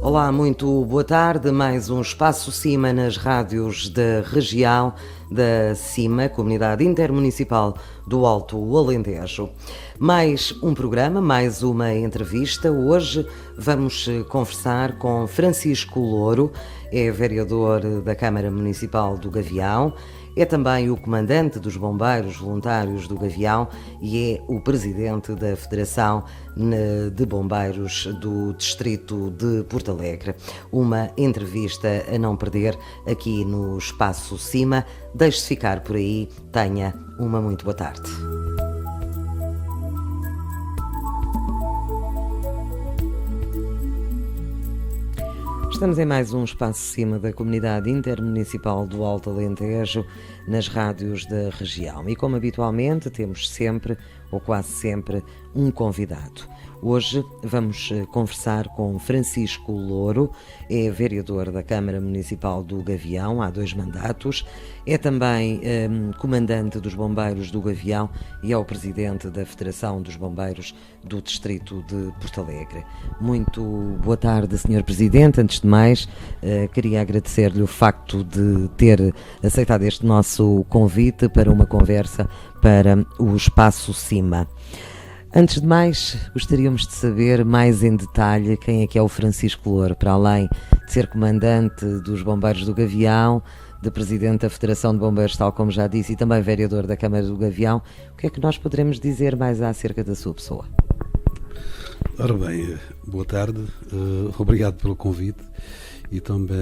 Olá, muito boa tarde. Mais um Espaço Cima nas rádios da região da CIMA, Comunidade Intermunicipal do Alto Alentejo. Mais um programa, mais uma entrevista. Hoje vamos conversar com Francisco Louro, é vereador da Câmara Municipal do Gavião, é também o comandante dos Bombeiros Voluntários do Gavião e é o presidente da Federação de Bombeiros do Distrito de Porto Alegre. Uma entrevista a não perder aqui no Espaço Cima. Deixe-se ficar por aí. Tenha uma muito boa tarde. Estamos em mais um Espaço Cima da Comunidade Intermunicipal do Alto Alentejo, nas rádios da região. E como habitualmente, temos sempre, ou quase sempre, um convidado. Hoje vamos conversar com Francisco Louro, é vereador da Câmara Municipal do Gavião há 2 mandatos, é também comandante dos Bombeiros do Gavião e é o presidente da Federação dos Bombeiros do Distrito de Porto Alegre. Muito boa tarde, Sr. Presidente. Antes de mais, queria agradecer-lhe o facto de ter aceitado este nosso convite para uma conversa para o Espaço Cima. Antes de mais, gostaríamos de saber mais em detalhe quem é que é o Francisco Louro, para além de ser comandante dos Bombeiros do Gavião, de presidente da Federação de Bombeiros, tal como já disse, e também vereador da Câmara do Gavião. O que é que nós poderemos dizer mais acerca da sua pessoa? Ora bem, boa tarde, obrigado pelo convite e também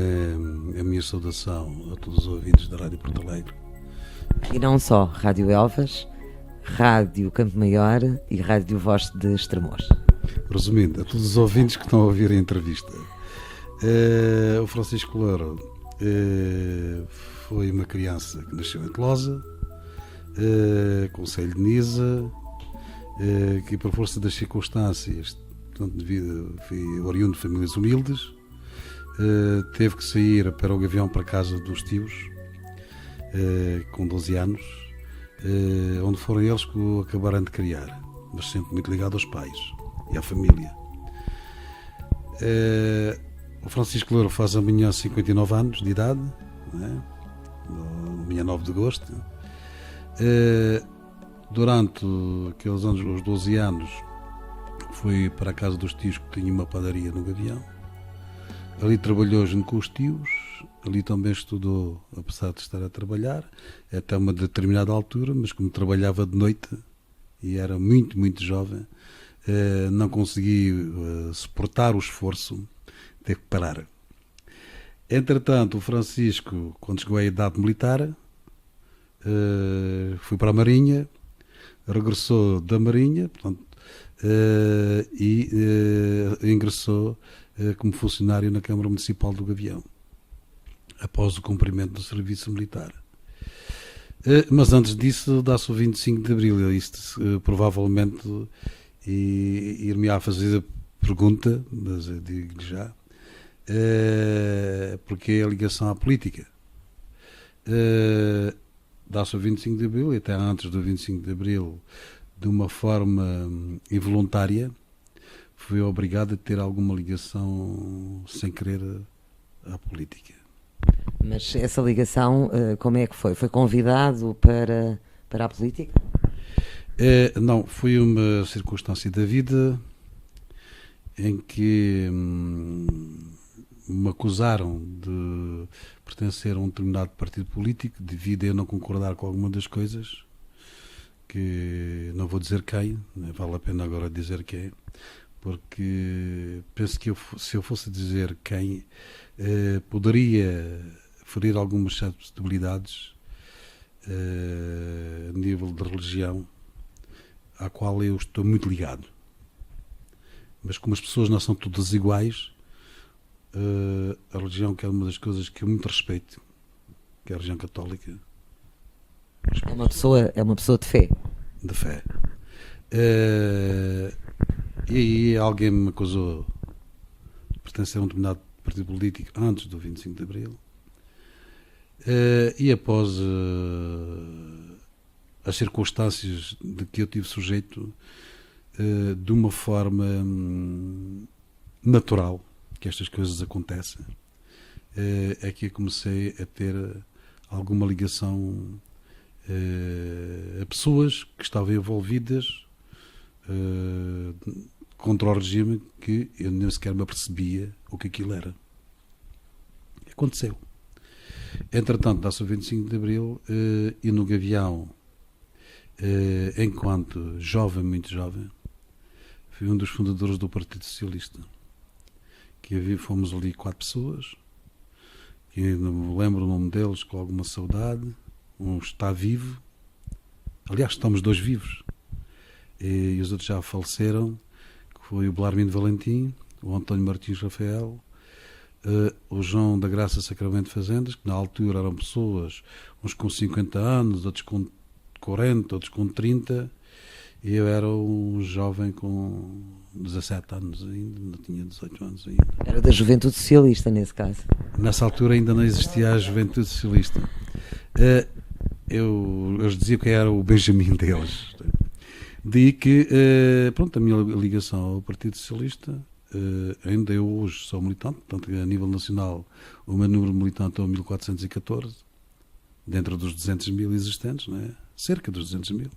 a minha saudação a todos os ouvintes da Rádio Porto Alegre. E não só Rádio Elvas, Rádio Campo Maior e Rádio Voz de Estremoz. Resumindo, a todos os ouvintes que estão a ouvir a entrevista, o Francisco Louro foi uma criança que nasceu em Tolosa, concelho de Nisa, que por força das circunstâncias, portanto, foi oriundo de famílias humildes, teve que sair para o Gavião, para a casa dos tios, com 12 anos, onde foram eles que o acabaram de criar, mas sempre muito ligado aos pais e à família. O Francisco Louro faz amanhã 59 anos de idade, né? Amanhã 9 de agosto. Durante aqueles anos, os 12 anos, foi para a casa dos tios, que tinha uma padaria no Gavião. Ali trabalhou junto com os tios, ali também estudou, apesar de estar a trabalhar, até uma determinada altura, mas como trabalhava de noite e era muito, muito jovem, não consegui suportar o esforço, teve que parar. Entretanto, o Francisco, quando chegou à idade militar, foi para a Marinha, regressou da Marinha, portanto, e ingressou como funcionário na Câmara Municipal do Gavião, após o cumprimento do serviço militar. Mas antes disso, dá-se o 25 de Abril. Isto provavelmente ir-me-á fazer a pergunta, mas eu digo-lhe já, porque é a ligação à política. Dá-se o 25 de Abril, e até antes do 25 de Abril, de uma forma involuntária, fui obrigado a ter alguma ligação sem querer à política. Mas essa ligação, como é que foi? Foi convidado para a política? Não, foi uma circunstância da vida em que me acusaram de pertencer a um determinado partido político devido a eu não concordar com alguma das coisas, que não vou dizer quem, não vale a pena agora dizer quem, porque penso que se eu fosse dizer quem, poderia ferir algumas suscetibilidades a nível de religião, à qual eu estou muito ligado. Mas como as pessoas não são todas iguais, a religião, que é uma das coisas que eu muito respeito, que é a religião católica. É uma pessoa de fé. De fé. E aí alguém me acusou de pertencer a um determinado partido político antes do 25 de Abril. E após as circunstâncias de que eu tive sujeito, de uma forma natural, que estas coisas acontecem, é que eu comecei a ter alguma ligação a pessoas que estavam envolvidas contra o regime, que eu nem sequer me apercebia o que aquilo era. Aconteceu. Entretanto, dá-se o 25 de Abril e no Gavião, enquanto jovem, muito jovem, fui um dos fundadores do Partido Socialista. Fomos ali 4 pessoas, que ainda me lembro o nome deles com alguma saudade. Um está vivo, aliás, estamos 2 vivos, e os outros já faleceram, que foi o Belarmino Valentim, o António Martins Rafael, o João da Graça Sacramento Fazendas, que na altura eram pessoas, uns com 50 anos, outros com 40, outros com 30, e eu era um jovem com 17 anos ainda, não tinha 18 anos ainda. Era da Juventude Socialista, nesse caso. Nessa altura ainda não existia a Juventude Socialista. Eu dizia que era o Benjamin deles. Daí que, pronto, a minha ligação ao Partido Socialista, ainda eu hoje sou militante, portanto, a nível nacional, o meu número de militante é o 1414, dentro dos 200 mil existentes, não é? Cerca dos 200 mil.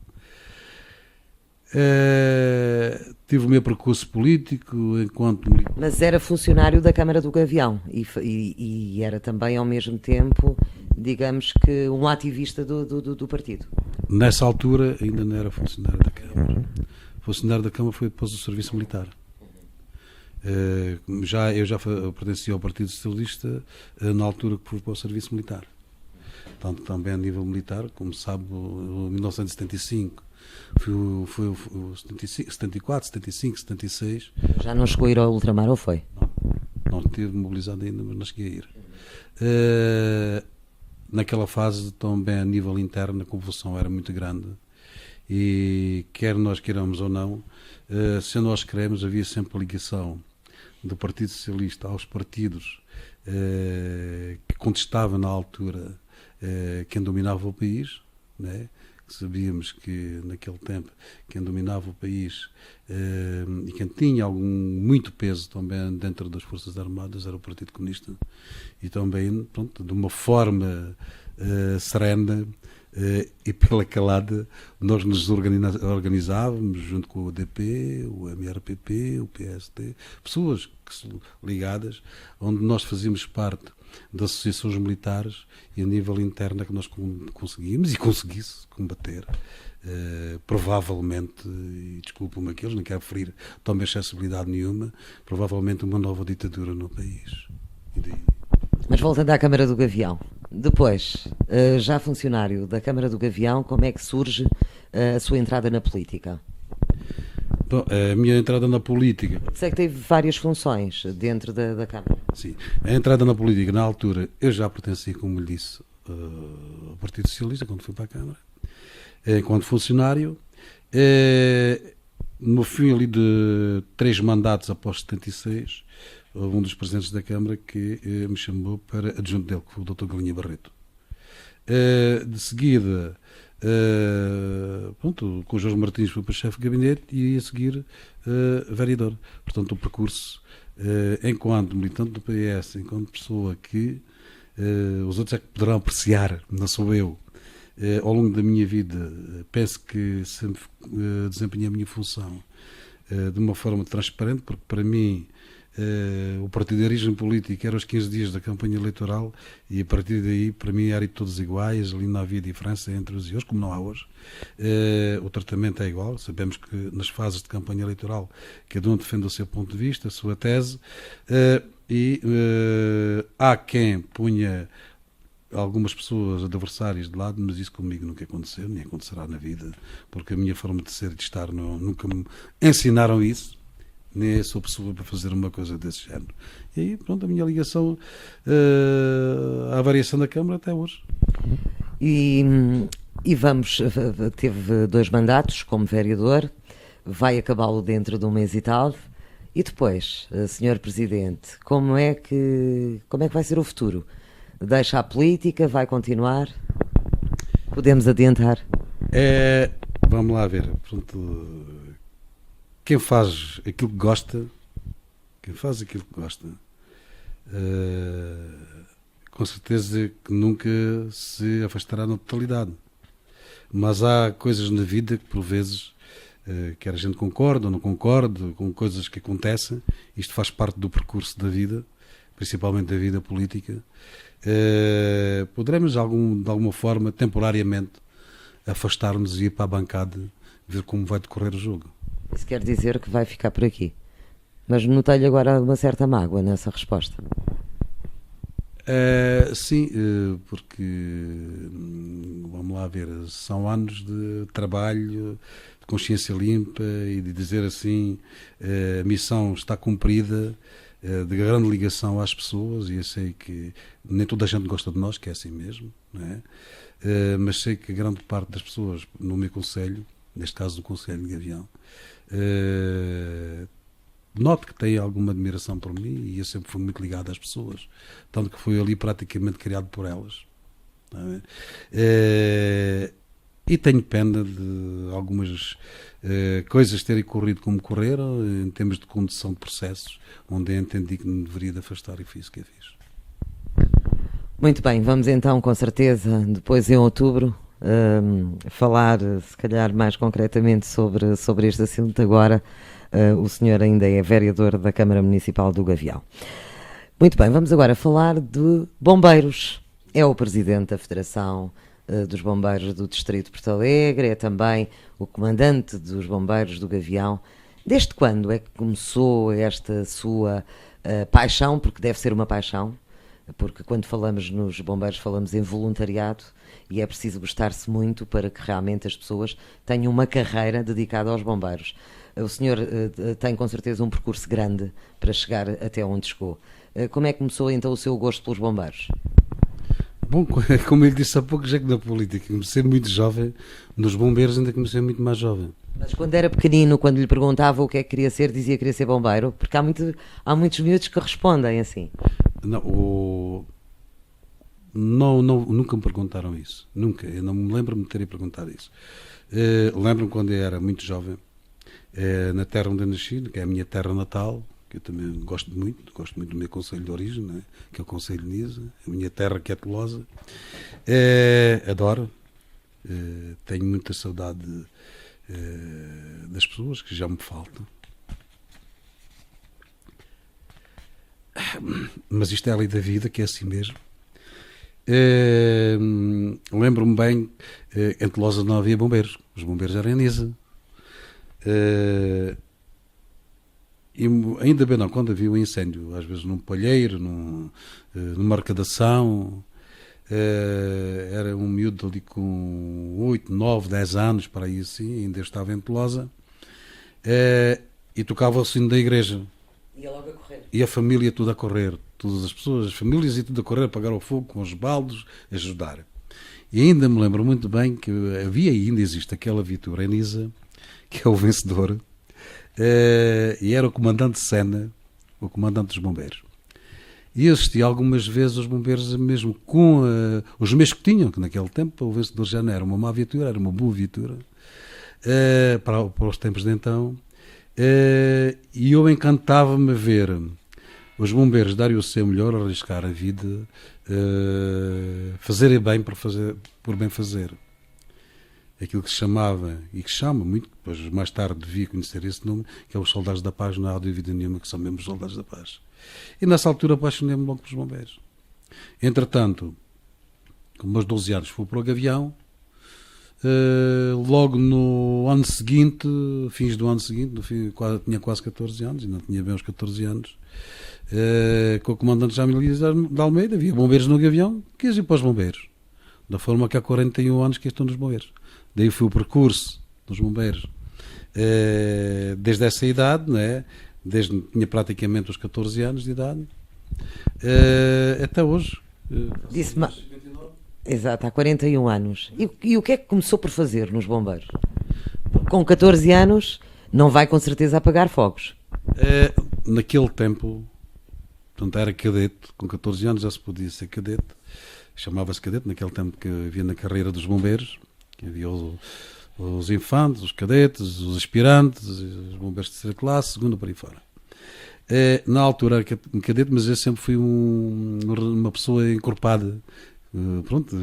Tive o meu percurso político enquanto militante. Mas era funcionário da Câmara do Gavião e era também, ao mesmo tempo, digamos que um ativista do partido. Nessa altura ainda não era funcionário da Câmara. Funcionário da Câmara foi depois do serviço militar. Eu já pertencia ao Partido Socialista na altura que fui para o serviço militar. Tanto também a nível militar, como sabe, em 1975, foi o 74, 75, 76. Já não chegou a ir ao ultramar, ou foi? Não estive mobilizado ainda, mas não cheguei a ir. Naquela fase, também a nível interno, a convulsão era muito grande. E quer nós queiramos ou não, se nós queremos, havia sempre ligação do Partido Socialista aos partidos que contestavam na altura quem dominava o país, né? Sabíamos que naquele tempo quem dominava o país e quem tinha muito peso também dentro das Forças Armadas era o Partido Comunista, e também, pronto, de uma forma serena e pela calada, nós nos organizávamos junto com o DP, o MRPP, o PSD, pessoas ligadas, onde nós fazíamos parte das associações militares, e a nível interno é que nós conseguimos e conseguisse combater provavelmente, e desculpa-me aqueles, não quero ferir também acessibilidade nenhuma, provavelmente uma nova ditadura no país. Mas voltando à Câmara do Gavião, depois, já funcionário da Câmara do Gavião, como é que surge a sua entrada na política? Bom, a minha entrada na política... Sei que teve várias funções dentro da Câmara. Sim, a entrada na política, na altura, eu já pertencia, como lhe disse, ao Partido Socialista, quando fui para a Câmara, enquanto funcionário. No fim ali de 3 mandatos após 76, houve um dos presidentes da Câmara que me chamou para adjunto dele, que foi o Dr. Galinha Barreto. De seguida, pronto, com o Jorge Martins fui para chefe de gabinete e a seguir vereador. Portanto, o percurso enquanto militante do PS, enquanto pessoa que os outros é que poderão apreciar, não sou eu, ao longo da minha vida, penso que sempre desempenhei a minha função de uma forma transparente, porque para mim o partidarismo político era os 15 dias da campanha eleitoral, e a partir daí, para mim, eram todos iguais, ali não havia diferença entre os e os, como não há hoje. O tratamento é igual, sabemos que nas fases de campanha eleitoral cada um defende o seu ponto de vista, a sua tese, e há quem punha algumas pessoas adversárias de lado, mas isso comigo nunca aconteceu, nem acontecerá na vida, porque a minha forma de ser e de estar nunca me ensinaram isso, nem sou pessoa para fazer uma coisa desse género. E aí, pronto, a minha ligação à variação da Câmara até hoje. E teve 2 mandatos como vereador, vai acabá-lo dentro de 1 mês e tal. E depois, Sr. Presidente, como é que vai ser o futuro? Deixa a política, vai continuar? Podemos adiantar? Vamos lá ver. Pronto, quem faz aquilo que gosta, com certeza que nunca se afastará na totalidade. Mas há coisas na vida que, por vezes, quer a gente concorde ou não concorde com coisas que acontecem, isto faz parte do percurso da vida, principalmente da vida política. Poderemos, de alguma forma, temporariamente, afastar-nos e ir para a bancada, ver como vai decorrer o jogo. Isso quer dizer que vai ficar por aqui. Mas notei-lhe agora uma certa mágoa nessa resposta. Sim, porque, vamos lá ver, são anos de trabalho, de consciência limpa e de dizer assim, a missão está cumprida, de grande ligação às pessoas, e eu sei que nem toda a gente gosta de nós, que é assim mesmo, não é? Mas sei que grande parte das pessoas no meu concelho, neste caso do Concelho de Gavião, noto que tem alguma admiração por mim, e eu sempre fui muito ligado às pessoas, tanto que fui ali praticamente criado por elas, não é? E tenho pena de algumas coisas terem corrido como correram, em termos de condução de processos, onde eu entendi que me deveria de afastar, e fiz o que eu fiz. Muito bem, vamos então, com certeza, depois em outubro, falar, se calhar mais concretamente sobre este assunto. Agora, o senhor ainda é vereador da Câmara Municipal do Gavião. Muito bem, vamos agora falar de bombeiros. É o presidente da Federação dos Bombeiros do Distrito de Porto Alegre, é também o comandante dos Bombeiros do Gavião. Desde quando é que começou esta sua paixão, porque deve ser uma paixão, porque quando falamos nos bombeiros falamos em voluntariado, e é preciso gostar-se muito para que realmente as pessoas tenham uma carreira dedicada aos bombeiros. O senhor tem com certeza um percurso grande para chegar até onde chegou. Como é que começou então o seu gosto pelos bombeiros? Bom, como ele disse há pouco, já que na política comecei muito jovem, nos bombeiros ainda comecei muito mais jovem. Mas quando era pequenino, quando lhe perguntava o que é que queria ser, dizia que queria ser bombeiro? Porque há muitos miúdos que respondem assim. Não, nunca me perguntaram isso. Nunca. Eu não me lembro de me terem perguntado isso. Lembro-me quando eu era muito jovem, na terra onde eu nasci, que é a minha terra natal, que eu também gosto muito do meu concelho de origem, não é? Que é o Concelho de Nisa, a minha terra que é Tolosa. Adoro. Tenho muita saudade das pessoas que já me faltam. Mas isto é a lei da vida, que é assim mesmo. Lembro-me bem, em Tolosa não havia bombeiros, os bombeiros eram em Nisa. E ainda bem não, quando havia um incêndio, às vezes num palheiro, numa arrecadação, era um miúdo ali com 8, 9, 10 anos, para aí assim, ainda estava em Tolosa, e tocava o sino da igreja. Ia logo a correr. E a família toda a correr, todas as pessoas, as famílias e tudo a correr, apagar o fogo com os baldos, ajudar. E ainda me lembro muito bem que havia e ainda existe aquela viatura em Nisa, que é o vencedor, e era o comandante Sena, o comandante dos bombeiros. E eu assisti algumas vezes os bombeiros, mesmo com os meios que tinham, que naquele tempo o vencedor já não era uma má viatura, era uma boa viatura, para os tempos de então. E eu encantava-me ver os bombeiros darem o seu melhor, arriscar a vida, fazerem bem por bem fazer. Aquilo que se chamava, e que se chama muito, depois mais tarde devia conhecer esse nome, que é os Soldados da Paz, não há dúvida nenhuma que são mesmo os Soldados da Paz. E nessa altura apaixonei-me logo pelos bombeiros. Entretanto, com meus 12 anos fui para o Gavião, logo no ano seguinte, fins do ano seguinte, tinha quase 14 anos, e não tinha bem uns 14 anos, com o comandante Jaime Elias de Almeida, havia bombeiros no Gavião, quis ir para os bombeiros, da forma que há 41 anos que estou nos bombeiros. Daí foi o percurso dos bombeiros, desde essa idade, não é? Desde tinha praticamente os 14 anos de idade, até hoje. Disse-me... Exato, há 41 anos. E o que é que começou por fazer nos bombeiros? Com 14 anos não vai com certeza apagar fogos. Naquele tempo, portanto, era cadete, com 14 anos já se podia ser cadete, chamava-se cadete, naquele tempo que havia na carreira dos bombeiros, que havia os infantes, os cadetes, os aspirantes, os bombeiros de terceira classe, segunda, por aí fora. Na altura era cadete, mas eu sempre fui uma pessoa encorpada, pronto,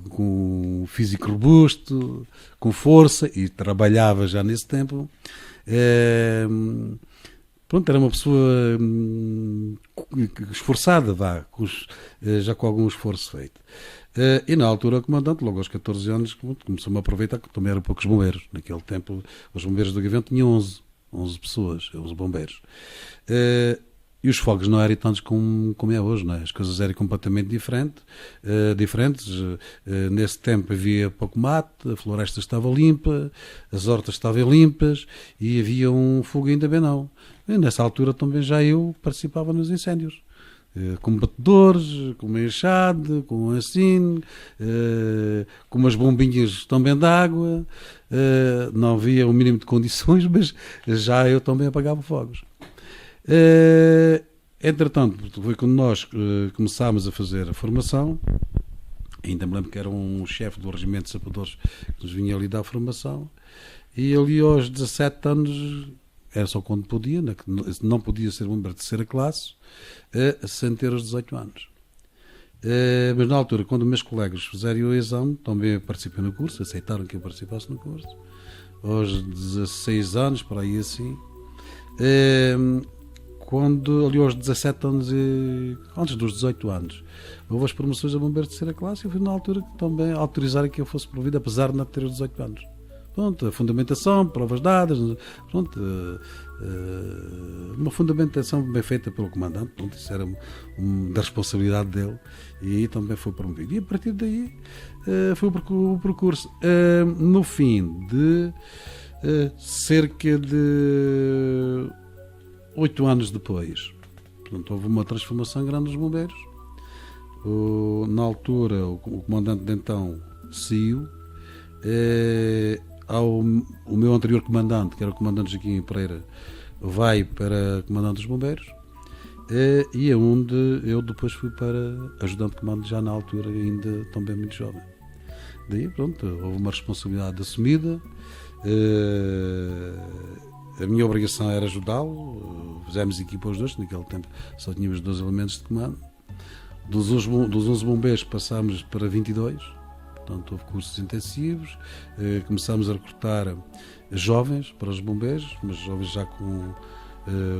com um físico robusto, com força, e trabalhava já nesse tempo. Pronto, era uma pessoa esforçada, já com algum esforço feito. E na altura o comandante, logo aos 14 anos, começou-me a aproveitar, que também eram poucos bombeiros. Naquele tempo, os bombeiros do Gavião tinham 11 pessoas, 11 bombeiros. E os fogos não eram tantos como é hoje, não é? As coisas eram completamente diferentes. Nesse tempo havia pouco mato, a floresta estava limpa, as hortas estavam limpas e havia um fogo ainda bem não. E nessa altura também já eu participava nos incêndios. Com batedores, com uma enxada, com assim, com umas bombinhas também de água. Não havia o mínimo de condições, mas já eu também apagava fogos. Entretanto, foi quando nós começámos a fazer a formação. Ainda me lembro que era um chefe do regimento de sapadores que nos vinha ali dar a formação. E ali aos 17 anos, era só quando podia, não podia ser bombeiro de terceira classe, sem ter os 18 anos. Mas na altura, quando meus colegas fizeram o exame, também participei no curso, aceitaram que eu participasse no curso. Aos 16 anos, por aí assim. Quando ali aos 17 anos, antes dos 18 anos, houve as promoções a bombeiro de terceira classe, e foi na altura que também autorizaram que eu fosse promovido, apesar de não ter os 18 anos. Pronto, a fundamentação, provas dadas, pronto, uma fundamentação bem feita pelo comandante, pronto, isso era da responsabilidade dele, e aí também foi promovido. E a partir daí foi o percurso. No fim de cerca de 8 anos depois, portanto, houve uma transformação grande dos bombeiros. Na altura, o comandante de então saiu. O meu anterior comandante, que era o comandante Joaquim Pereira, vai para comandante dos bombeiros, e é onde eu depois fui para ajudante de comando, já na altura ainda também muito jovem. Daí pronto, houve uma responsabilidade assumida. A minha obrigação era ajudá-lo. Fizemos equipa os dois, naquele tempo só tínhamos 2 elementos de comando. Dos 11 bombeiros passámos para 22. Portanto, houve cursos intensivos, começámos a recrutar jovens para os bombeiros, mas jovens já com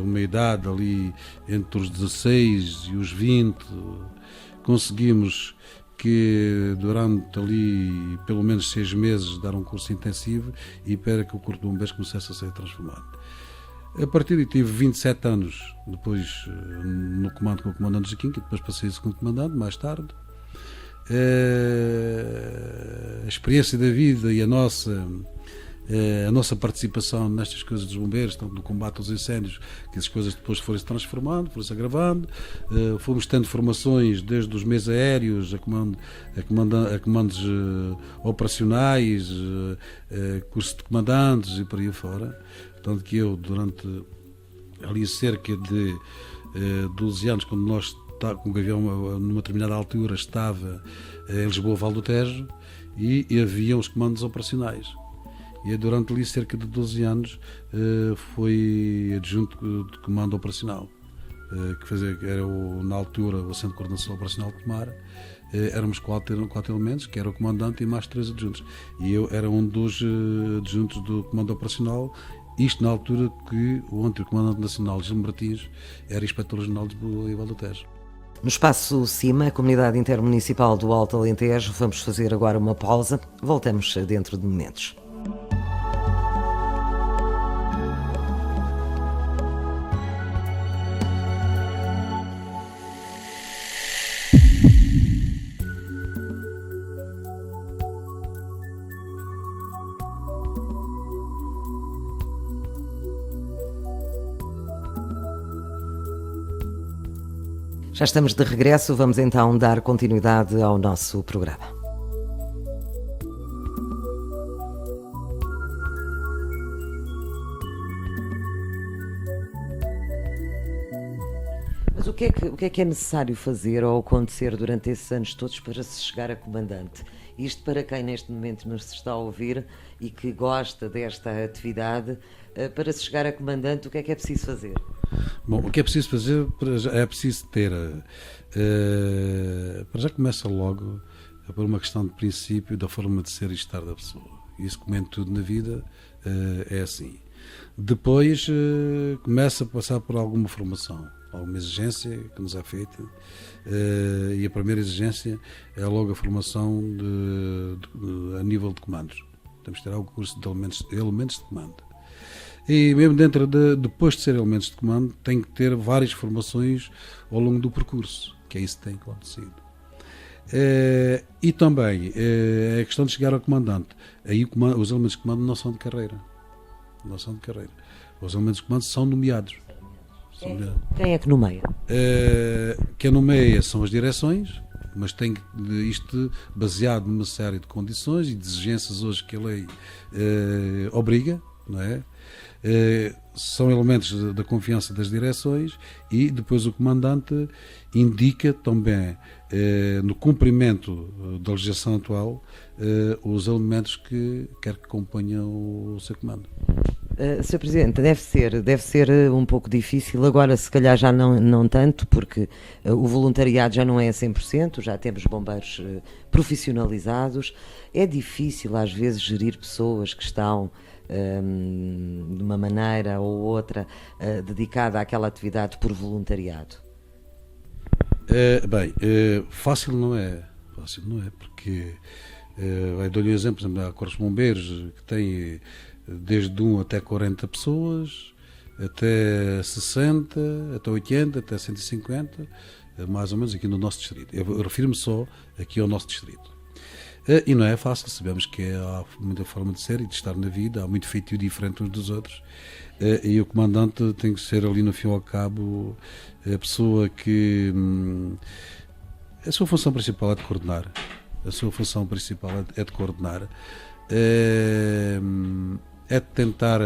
uma idade ali entre os 16 e os 20. Conseguimos que durante ali pelo menos 6 meses dar um curso intensivo e para que o Corpo de Bombeiros começasse a ser transformado. A partir daí tive 27 anos depois no comando com o comandante Joaquim, que depois passei a segundo comandante mais tarde. A experiência da vida e a nossa participação nestas coisas dos bombeiros, tanto no combate aos incêndios, que as coisas depois foram se transformando, foram se agravando. Fomos tendo formações desde os meios aéreos a comandos operacionais, curso de comandantes e por aí fora. Portanto, que eu durante ali cerca de 12 anos, quando nós com o Gavião, numa determinada altura, estava em Lisboa, Val do Tejo, e havia os comandos operacionais. E durante ali cerca de 12 anos foi adjunto de comando operacional, que era na altura o Centro de Coordenação Operacional de Tomar. Éramos 4 elementos, que era o comandante e mais 3 adjuntos. E eu era um dos adjuntos do comando operacional. Isto na altura que o antigo comandante nacional, Gil Martins, era inspetor-geral de Lisboa e Val do Tejo. No espaço CIMA, a Comunidade Intermunicipal do Alto Alentejo, vamos fazer agora uma pausa. Voltamos dentro de momentos. Já estamos de regresso, vamos então dar continuidade ao nosso programa. Mas o que é que é necessário fazer ou acontecer durante esses anos todos para se chegar a comandante? Isto para quem neste momento nos está a ouvir e que gosta desta atividade, para se chegar a comandante, o que é preciso fazer? Bom, o que é preciso fazer é preciso ter, para já começa logo por uma questão de princípio da forma de ser e estar da pessoa. Isso, como em tudo na vida, é assim. Depois começa a passar por alguma formação, alguma exigência que nos é feita, e a primeira exigência é logo a formação a nível de comandos. Temos que ter algum curso de elementos de comando. E mesmo depois de ser elementos de comando, tem que ter várias formações ao longo do percurso, que é isso que tem acontecido. E também a questão de chegar ao comandante. Aí os elementos de comando não são de carreira. Não são de carreira. Os elementos de comando são nomeados. Quem é que nomeia? Quem nomeia são as direções, mas tem isto baseado numa série de condições e de exigências hoje que a lei obriga, não é? São elementos da confiança das direções e depois o comandante indica também, no cumprimento da legislação atual, os elementos que quer que acompanhem o seu comando. Sr. Presidente, deve ser um pouco difícil, agora se calhar já não tanto, porque o voluntariado já não é a 100%, já temos bombeiros profissionalizados. É difícil às vezes gerir pessoas que estão de uma maneira ou outra dedicada àquela atividade por voluntariado? Fácil não é, porque dou-lhe um exemplo, por exemplo, há corpos de bombeiros que têm desde 1 até 40 pessoas, até 60, até 80, até 150, mais ou menos aqui no nosso distrito. Eu refiro-me só aqui ao nosso distrito. E não é fácil, sabemos que há muita forma de ser e de estar na vida, há muito feitio diferente uns dos outros, e o comandante tem que ser ali no fim ao cabo a pessoa que... a sua função principal é de coordenar, é de tentar,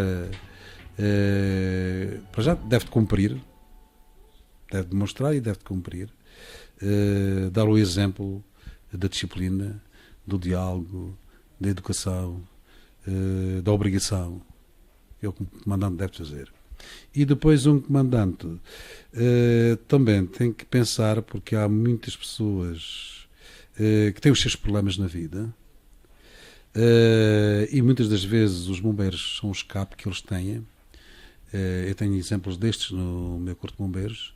para já deve cumprir, deve demonstrar e deve cumprir, dar o exemplo da disciplina, do diálogo, da educação, da obrigação, que é o que o comandante deve fazer. E depois um comandante também tem que pensar, porque há muitas pessoas que têm os seus problemas na vida, e muitas das vezes os bombeiros são o escape que eles têm. Eu tenho exemplos destes no meu corpo de bombeiros,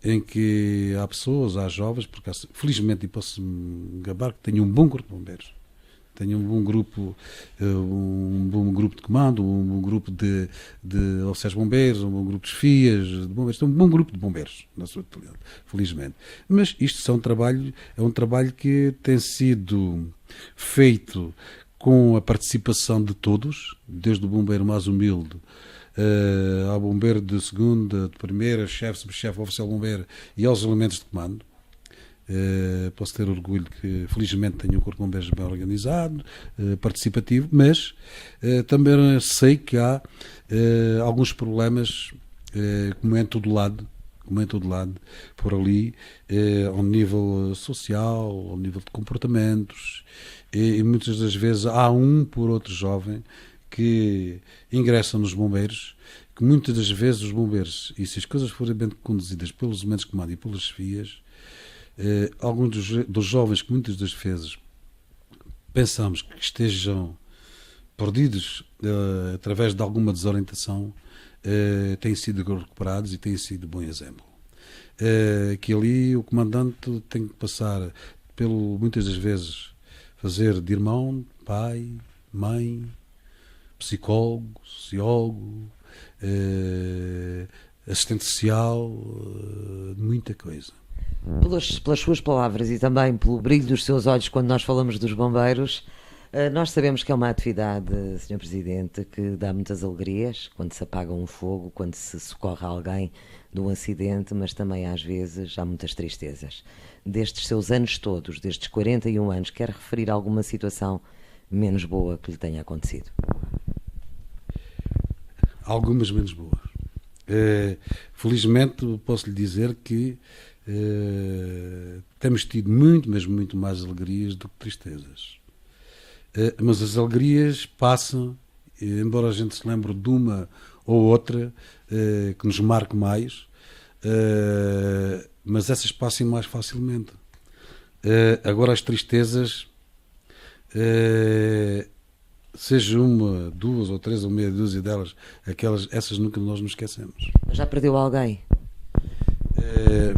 em que há pessoas, há jovens, porque felizmente, e posso-me gabar, que tenho um bom corpo de bombeiros. Tenho um bom grupo de comando, um bom grupo de oficiais bombeiros, um bom grupo de chefias de bombeiros. Tenho um bom grupo de bombeiros na sua totalidade, felizmente. Mas isto é um trabalho que tem sido feito com a participação de todos, desde o bombeiro mais humilde ao bombeiro de segunda, de primeira, chefe, subchefe, oficial bombeiro e aos elementos de comando. Posso ter orgulho que felizmente tenho um corpo de bombeiros bem organizado, participativo, mas também sei que há alguns problemas, como em todo lado, por ali, ao nível social, ao nível de comportamentos, e muitas das vezes há um por outro jovem que ingressa nos bombeiros, que muitas das vezes os bombeiros, e se as coisas forem bem conduzidas pelos elementos de comando e pelas chefias, alguns dos jovens que muitas das vezes pensamos que estejam perdidos através de alguma desorientação, têm sido recuperados e têm sido bom exemplo. Que ali o comandante tem que passar muitas das vezes, fazer de irmão, pai, mãe, psicólogo, sociólogo, assistente social, muita coisa. Pelas suas palavras e também pelo brilho dos seus olhos quando nós falamos dos bombeiros, nós sabemos que é uma atividade, Sr. Presidente, que dá muitas alegrias, quando se apaga um fogo, quando se socorre alguém de um acidente, mas também às vezes há muitas tristezas. Destes seus anos todos, destes 41 anos, quer referir alguma situação menos boa que lhe tenha acontecido? Algumas menos boas. Felizmente posso lhe dizer que temos tido muito, mas muito mais alegrias do que tristezas. Mas as alegrias passam, embora a gente se lembre de uma ou outra que nos marque mais, mas essas passem mais facilmente. Agora as tristezas, seja uma, duas ou três ou meia dúzia delas, essas nunca nós nos esquecemos. Já perdeu alguém?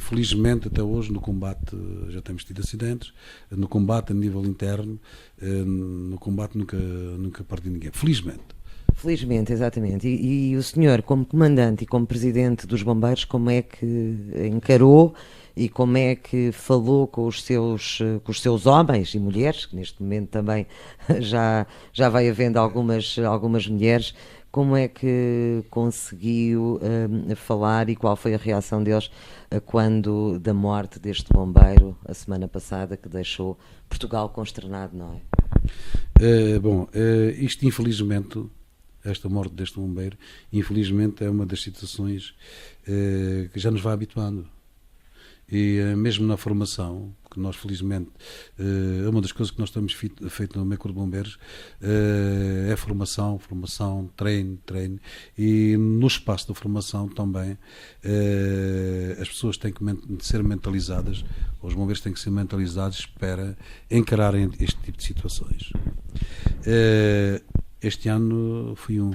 Felizmente até hoje no combate já temos tido acidentes, no combate a nível interno, no combate nunca perdi ninguém, felizmente. Felizmente, exatamente. E o senhor, como comandante e como presidente dos bombeiros, como é que encarou e como é que falou com os seus homens e mulheres, que neste momento também já vai havendo algumas mulheres, como é que conseguiu falar e qual foi a reação deles quando da morte deste bombeiro a semana passada, que deixou Portugal consternado, não é? Isto infelizmente, esta morte deste bombeiro, infelizmente é uma das situações que já nos vai habituando. E mesmo na formação, que nós felizmente, é uma das coisas que nós temos feito no meio Corpo de Bombeiros, é formação, treino, e no espaço da formação também as pessoas têm que ser mentalizadas, os bombeiros têm que ser mentalizados para encararem este tipo de situações. Este ano fui um.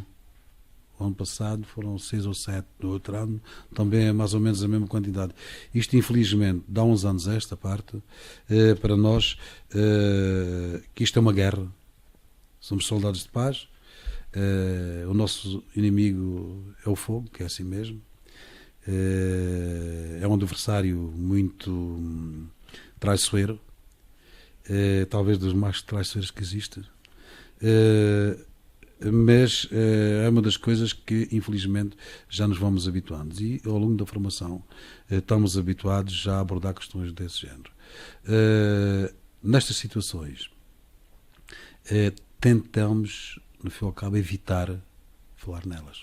O ano passado foram 6 ou 7, no outro ano também é mais ou menos a mesma quantidade. Isto, infelizmente, dá uns anos a esta parte, para nós, que isto é uma guerra. Somos soldados de paz, o nosso inimigo é o fogo, que é assim mesmo. É um adversário muito traiçoeiro, talvez dos mais traiçoeiros que existe. Mas é uma das coisas que infelizmente já nos vamos habituando e ao longo da formação estamos habituados já a abordar questões desse género. Nestas situações tentamos, no fim ao cabo, evitar falar nelas.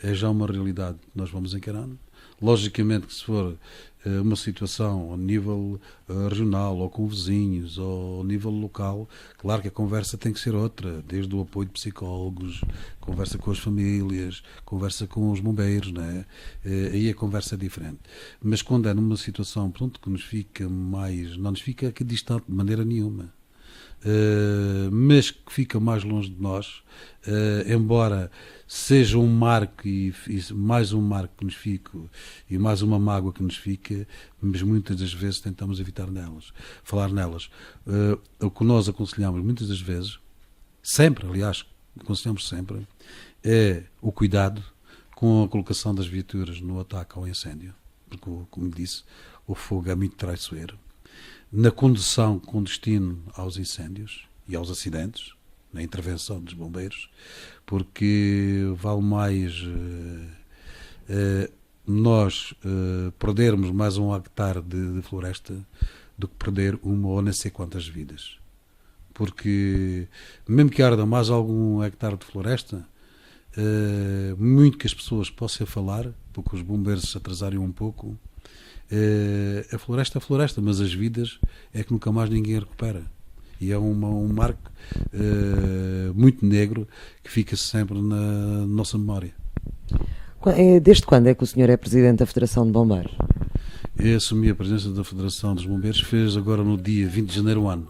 É já uma realidade que nós vamos encarando. Logicamente que se for uma situação a nível regional ou com vizinhos ou a nível local, claro que a conversa tem que ser outra, desde o apoio de psicólogos, conversa com as famílias, conversa com os bombeiros, não é? Aí a conversa é diferente. Mas quando é numa situação, pronto, que nos fica mais, não nos fica aqui distante de maneira nenhuma, mas que fica mais longe de nós, embora seja um marco e mais um marco que nos fica e mais uma mágoa que nos fica, mas muitas das vezes tentamos evitar falar nelas. O que nós aconselhamos muitas das vezes, sempre, aliás, aconselhamos sempre, é o cuidado com a colocação das viaturas no ataque ao incêndio, porque, como disse, o fogo é muito traiçoeiro. Na condução com destino aos incêndios e aos acidentes, na intervenção dos bombeiros, porque vale mais nós perdermos mais um hectare de floresta do que perder uma ou não sei quantas vidas. Porque mesmo que arda mais algum hectare de floresta, muito que as pessoas possam falar, porque os bombeiros se atrasarem um pouco, a floresta é floresta, mas as vidas é que nunca mais ninguém recupera. E é um marco muito negro que fica sempre na nossa memória. Desde quando é que o senhor é presidente da Federação de Bombeiros? Eu assumi a presidência da Federação dos Bombeiros, fez agora no dia 20 de janeiro um ano.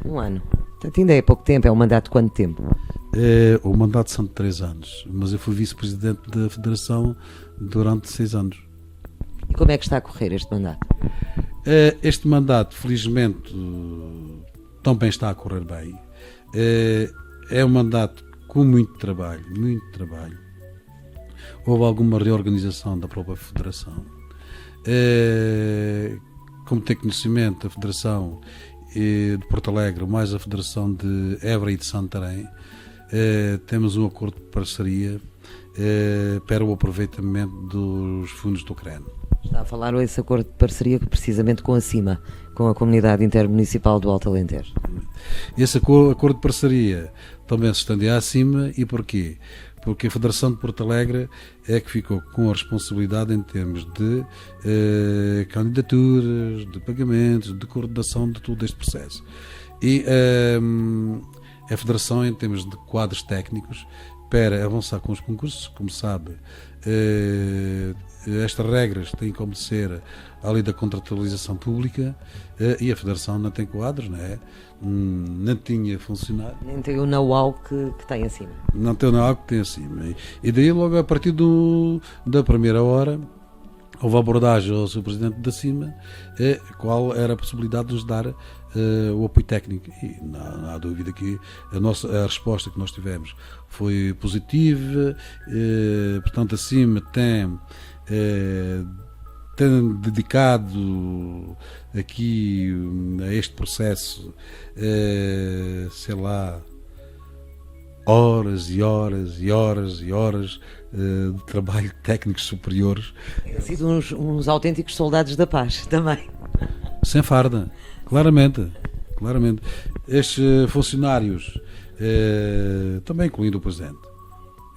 Um ano. Portanto, ainda é pouco tempo, é um mandato de quanto tempo? O mandato são de 3 anos, mas eu fui vice-presidente da Federação durante 6 anos. E como é que está a correr este mandato? Este mandato, felizmente, também está a correr bem. É um mandato com muito trabalho, muito trabalho. Houve alguma reorganização da própria Federação. Como tem conhecimento, a Federação de Porto Alegre, mais a Federação de Évora e de Santarém, temos um acordo de parceria para o aproveitamento dos fundos do CREN. Está a falar esse acordo de parceria precisamente com a CIMA, com a Comunidade Intermunicipal do Alto Alentejo. Esse acordo de parceria também se estende acima. E porquê? Porque a Federação de Porto Alegre é que ficou com a responsabilidade em termos de candidaturas, de pagamentos, de coordenação de todo este processo. E a Federação, em termos de quadros técnicos, para avançar com os concursos. Como sabe, estas regras têm que obedecer à lei da contratualização pública, e a Federação não tem quadros, não é? Não tinha funcionário. Nem tem o know-how que tem acima. Não tem o know-how que tem acima. E daí, logo a partir da primeira hora, houve a abordagem ao Sr. Presidente da CIMA, qual era a possibilidade de nos dar o apoio técnico. E não há dúvida que a resposta que nós tivemos foi positiva. Portanto, a CIMA tem dedicado aqui a este processo, sei lá, horas e horas e horas e horas de trabalho técnicos superiores. Têm sido uns autênticos soldados da paz também. Sem farda, claramente. Estes funcionários, também incluindo o Presidente,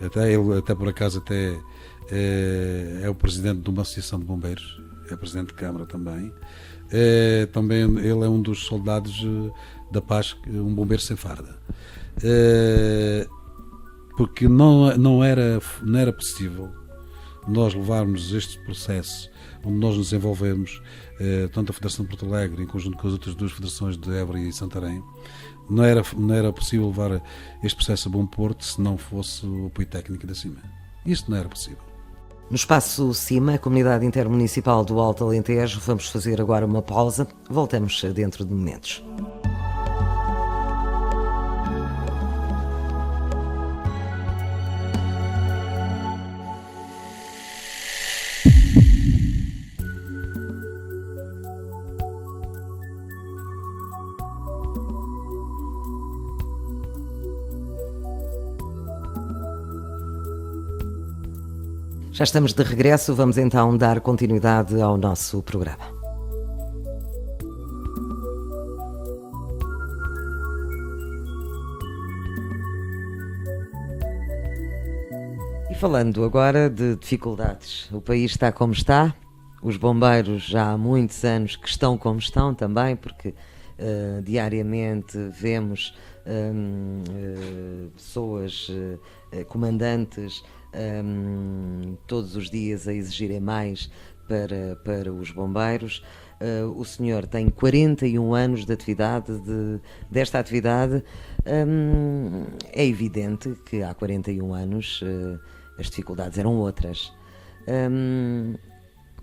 até por acaso é o Presidente de uma associação de bombeiros, é Presidente de Câmara também. Também ele é um dos soldados da paz, um bombeiro sem farda. Porque não era possível nós levarmos este processo onde nós nos envolvemos, tanto a Federação de Porto Alegre, em conjunto com as outras duas federações de Évora e Santarém, não era possível levar este processo a bom porto se não fosse o apoio técnico da CIMA. Isto não era possível. No espaço CIMA, a Comunidade Intermunicipal do Alto Alentejo, vamos fazer agora uma pausa. Voltamos dentro de momentos. Já estamos de regresso, vamos então dar continuidade ao nosso programa. E falando agora de dificuldades, o país está como está, os bombeiros já há muitos anos que estão como estão também, porque diariamente vemos pessoas, comandantes, todos os dias a exigirem mais para os bombeiros. O senhor tem 41 anos de atividade, desta atividade. É evidente que há 41 anos as dificuldades eram outras.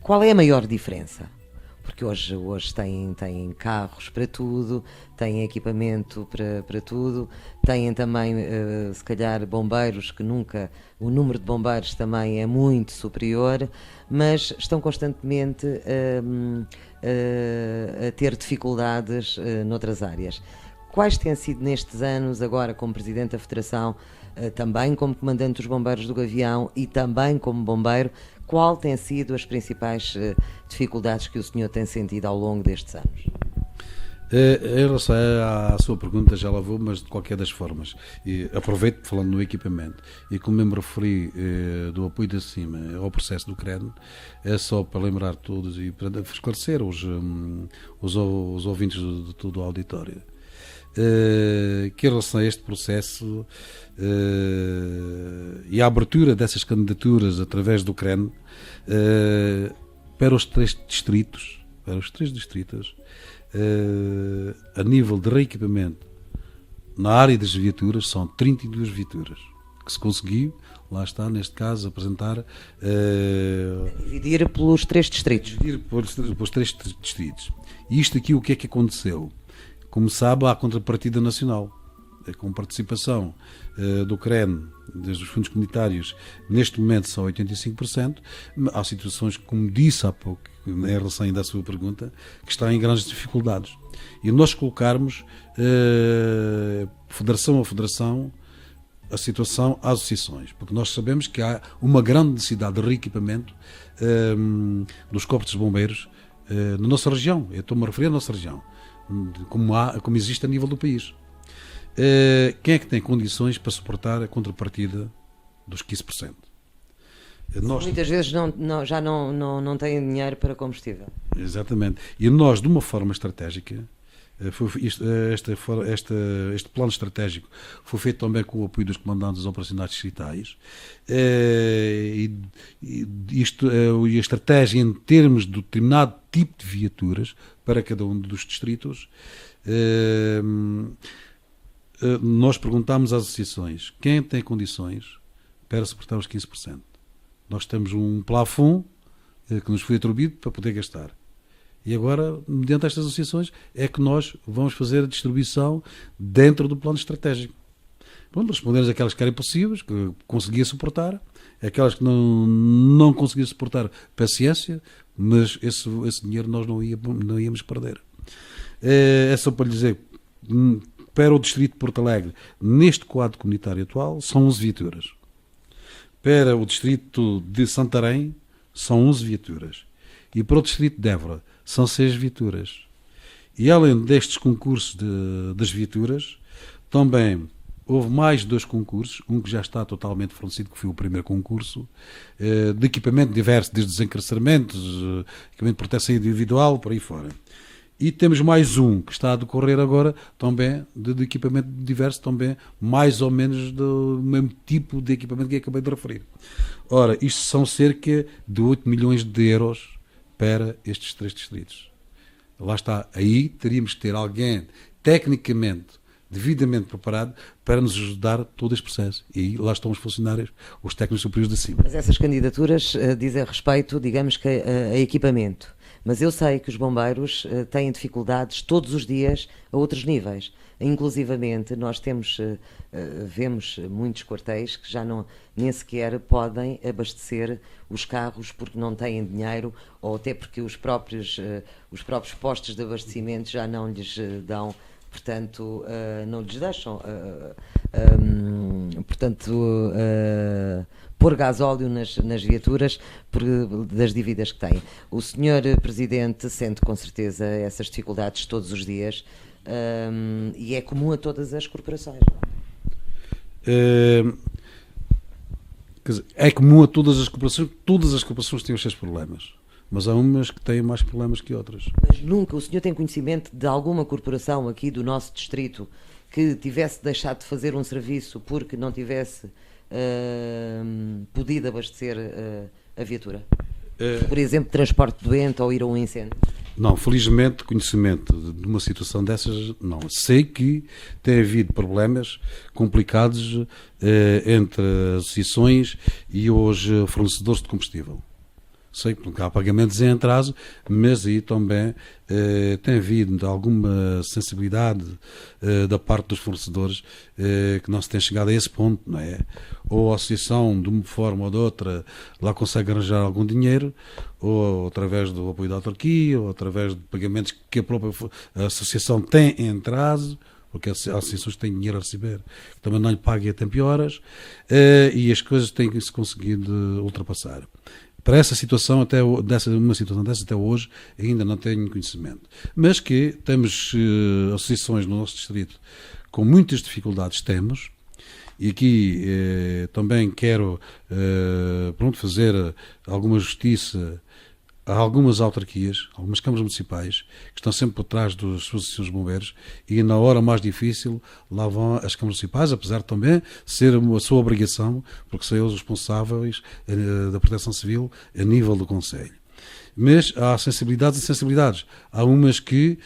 Qual é a maior diferença? Porque hoje têm carros para tudo, têm equipamento para tudo, têm também, se calhar, bombeiros que nunca... O número de bombeiros também é muito superior, mas estão constantemente a ter dificuldades noutras áreas. Quais têm sido nestes anos, agora como Presidente da Federação, também como Comandante dos Bombeiros do Gavião e também como bombeiro, qual têm sido as principais dificuldades que o senhor tem sentido ao longo destes anos? Em relação à sua pergunta, já lá vou, mas de qualquer das formas. E aproveito falando no equipamento. E como eu me referi do apoio da CIMA ao processo do CREN, é só para lembrar todos e para esclarecer os ouvintes de todo o auditório. Que em relação a este processo e a abertura dessas candidaturas através do CREN para os três distritos, a nível de reequipamento na área das viaturas, são 32 viaturas que se conseguiu, lá está, neste caso, apresentar... Dividir pelos três distritos. Dividir pelos três distritos. E isto aqui, o que é que aconteceu? Como sabe, há a contrapartida nacional, com participação do CREN, desde os fundos comunitários, neste momento são 85%. Há situações, como disse há pouco, em relação ainda à sua pergunta, que estão em grandes dificuldades. E nós colocarmos, federação a federação, a situação às associações, porque nós sabemos que há uma grande necessidade de reequipamento dos corpos de bombeiros na nossa região. Eu estou-me a referir à nossa região, como existe a nível do país. Quem é que tem condições para suportar a contrapartida dos 15%? Muitas vezes já não têm dinheiro para combustível. Exatamente. E nós, de uma forma estratégica, Este plano estratégico foi feito também com o apoio dos comandantes operacionais distritais. E a estratégia em termos de determinado tipo de viaturas para cada um dos distritos. Nós perguntámos às associações quem tem condições para suportar os 15%. Nós temos um plafond que nos foi atribuído para poder gastar. E agora, mediante estas associações, é que nós vamos fazer a distribuição dentro do plano estratégico. Pronto, respondemos aquelas que eram possíveis, que conseguia suportar, aquelas que não conseguia suportar, paciência, mas esse dinheiro nós não íamos perder. É só para lhe dizer, para o distrito de Porto Alegre, neste quadro comunitário atual, são 11 viaturas. Para o distrito de Santarém, são 11 viaturas. E para o distrito de Évora, são 6 viaturas. E além destes concursos das viaturas, também houve mais 2 concursos, um que já está totalmente fornecido, que foi o primeiro concurso, de equipamento diverso, desde desencarceramentos, equipamento de proteção individual, por aí fora. E temos mais um que está a decorrer agora, também de equipamento diverso, também mais ou menos do mesmo tipo de equipamento que acabei de referir. Ora, isto são cerca de 8 milhões de euros para estes 3 distritos. Lá está. Aí teríamos que ter alguém tecnicamente, devidamente preparado para nos ajudar todo este processo. E aí lá estão os funcionários, os técnicos superiores de cima. Mas essas candidaturas dizem respeito, digamos que a equipamento. Mas eu sei que os bombeiros têm dificuldades todos os dias a outros níveis. Inclusivamente, nós vemos muitos quartéis que já nem sequer podem abastecer os carros porque não têm dinheiro, ou até porque os próprios postos de abastecimento já não lhes dão, portanto, não lhes deixam, pôr gasóleo nas viaturas das dívidas que têm. O senhor Presidente sente com certeza essas dificuldades todos os dias, e é comum a todas as corporações. Quer dizer, é comum a todas as corporações têm os seus problemas, mas há umas que têm mais problemas que outras. Mas nunca o senhor tem conhecimento de alguma corporação aqui do nosso distrito que tivesse deixado de fazer um serviço porque não tivesse podido abastecer a viatura? Por exemplo, transporte de doente ou ir a um incêndio? Não, felizmente, conhecimento de uma situação dessas, não. Sei que tem havido problemas complicados entre as associações e os fornecedores de combustível. Sei que há pagamentos em atraso, mas aí também tem havido alguma sensibilidade da parte dos fornecedores que não se tem chegado a esse ponto, não é? Ou a associação, de uma forma ou de outra, lá consegue arranjar algum dinheiro, ou através do apoio da autarquia, ou através de pagamentos que a própria associação tem em atraso, porque as associações têm dinheiro a receber, também não lhe pagam a tempo e horas, e as coisas têm-se conseguido ultrapassar. Para essa situação, uma situação dessa até hoje, ainda não tenho conhecimento. Mas que temos associações no nosso distrito com muitas dificuldades, temos, e aqui também quero fazer alguma justiça a algumas autarquias, algumas câmaras municipais, que estão sempre por trás das suas associações de bombeiros, e na hora mais difícil lá vão as câmaras municipais, apesar de também ser a sua obrigação, porque são eles os responsáveis da proteção civil a nível do Conselho. Mas há sensibilidades e sensibilidades. Há umas que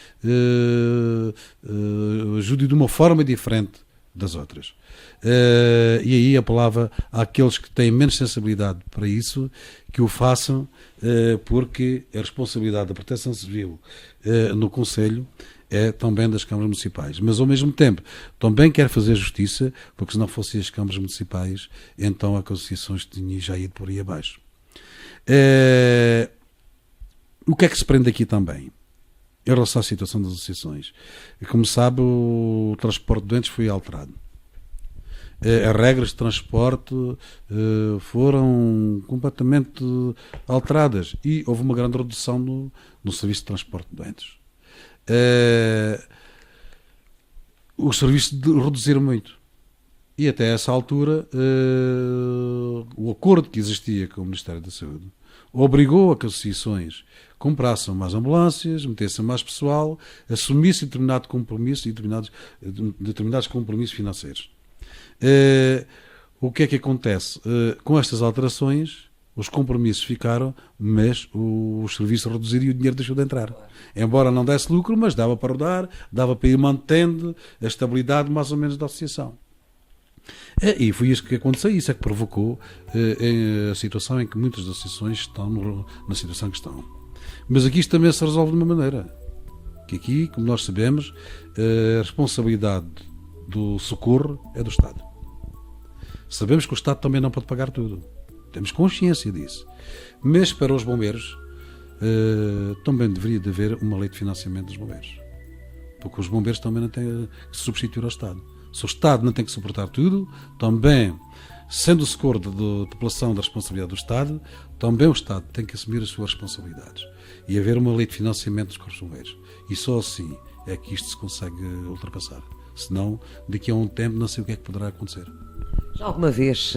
ajudem de uma forma diferente das outras. E aí apelava àqueles que têm menos sensibilidade para isso, que o façam, porque a responsabilidade da proteção civil no Conselho é também das câmaras municipais. Mas, ao mesmo tempo, também quero fazer justiça, porque se não fossem as câmaras municipais, então as associações tinham já ido por aí abaixo. O que é que se prende aqui também? Em relação à situação das associações. Como sabe, o transporte de doentes foi alterado. As regras de transporte foram completamente alteradas e houve uma grande redução no serviço de transporte de doentes. Os serviços reduziram muito. E até essa altura, o acordo que existia com o Ministério da Saúde, obrigou a que as associações comprassem mais ambulâncias, metessem mais pessoal, assumissem determinado compromisso e determinados compromissos financeiros. O que é que acontece? Com estas alterações, os compromissos ficaram, mas os serviços reduziram e o dinheiro deixou de entrar. Embora não desse lucro, mas dava para rodar, dava para ir mantendo a estabilidade mais ou menos da associação. E foi isso que aconteceu, isso é que provocou a situação em que muitas das associações estão na situação que estão. Mas aqui isto também se resolve de uma maneira, que aqui, como nós sabemos, a responsabilidade do socorro é do Estado. Sabemos que o Estado também não pode pagar tudo. Temos consciência disso. Mas para os bombeiros também deveria de haver uma lei de financiamento dos bombeiros. Porque os bombeiros também não têm que se substituir ao Estado. Se o Estado não tem que suportar tudo, também, sendo o socorro da população da responsabilidade do Estado, também o Estado tem que assumir as suas responsabilidades. E haver uma lei de financiamento dos corpos de bombeiros. E só assim é que isto se consegue ultrapassar. Senão, daqui a um tempo, não sei o que é que poderá acontecer. Já alguma vez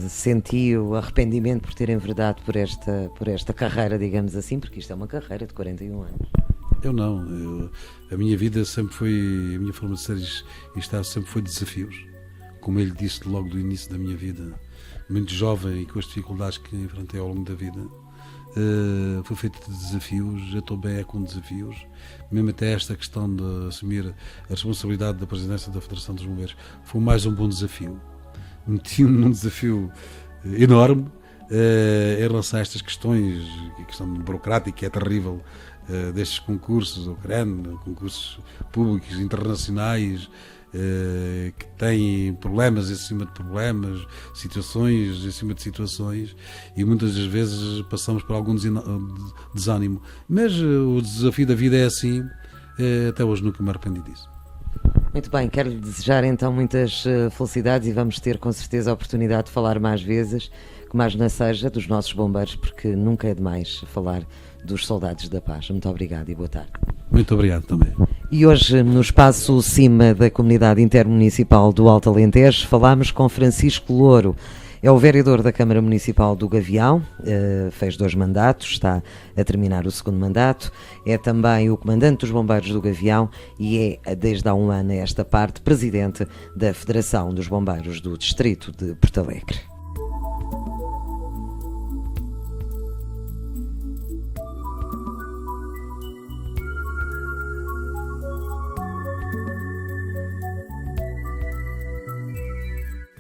sentiu arrependimento por ter enveredado por esta carreira, digamos assim, porque isto é uma carreira de 41 anos? Eu não. A minha vida sempre foi, a minha forma de ser e estar sempre foi de desafios. Como ele disse logo do início da minha vida, muito jovem e com as dificuldades que enfrentei ao longo da vida, foi feito de desafios, eu estou bem com desafios, mesmo até esta questão de assumir a responsabilidade da presidência da Federação dos Bombeiros foi mais um bom desafio. Meti-me num desafio enorme em relação a estas questões, a questão burocrática que é terrível destes concursos, concursos públicos, internacionais, que têm problemas em cima de problemas, situações em cima de situações, e muitas das vezes passamos por algum desânimo. Mas o desafio da vida é assim, até hoje nunca me arrependi disso. Muito bem, quero-lhe desejar então muitas felicidades e vamos ter com certeza a oportunidade de falar mais vezes, que mais não seja dos nossos bombeiros, porque nunca é demais falar dos soldados da paz. Muito obrigado e boa tarde. Muito obrigado também. E hoje, no espaço CIMA da Comunidade Intermunicipal do Alto Alentejo, falámos com Francisco Louro. É o vereador da Câmara Municipal do Gavião, fez 2 mandatos, está a terminar o 2º mandato. É também o comandante dos bombeiros do Gavião e é, desde há um ano a esta parte, presidente da Federação dos Bombeiros do Distrito de Porto Alegre.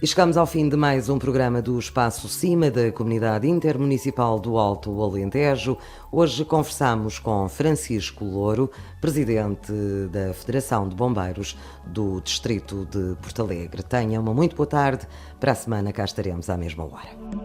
E chegamos ao fim de mais um programa do Espaço CIMA da Comunidade Intermunicipal do Alto Alentejo. Hoje conversamos com Francisco Louro, presidente da Federação de Bombeiros do Distrito de Porto Alegre. Tenha uma muito boa tarde. Para a semana cá estaremos à mesma hora.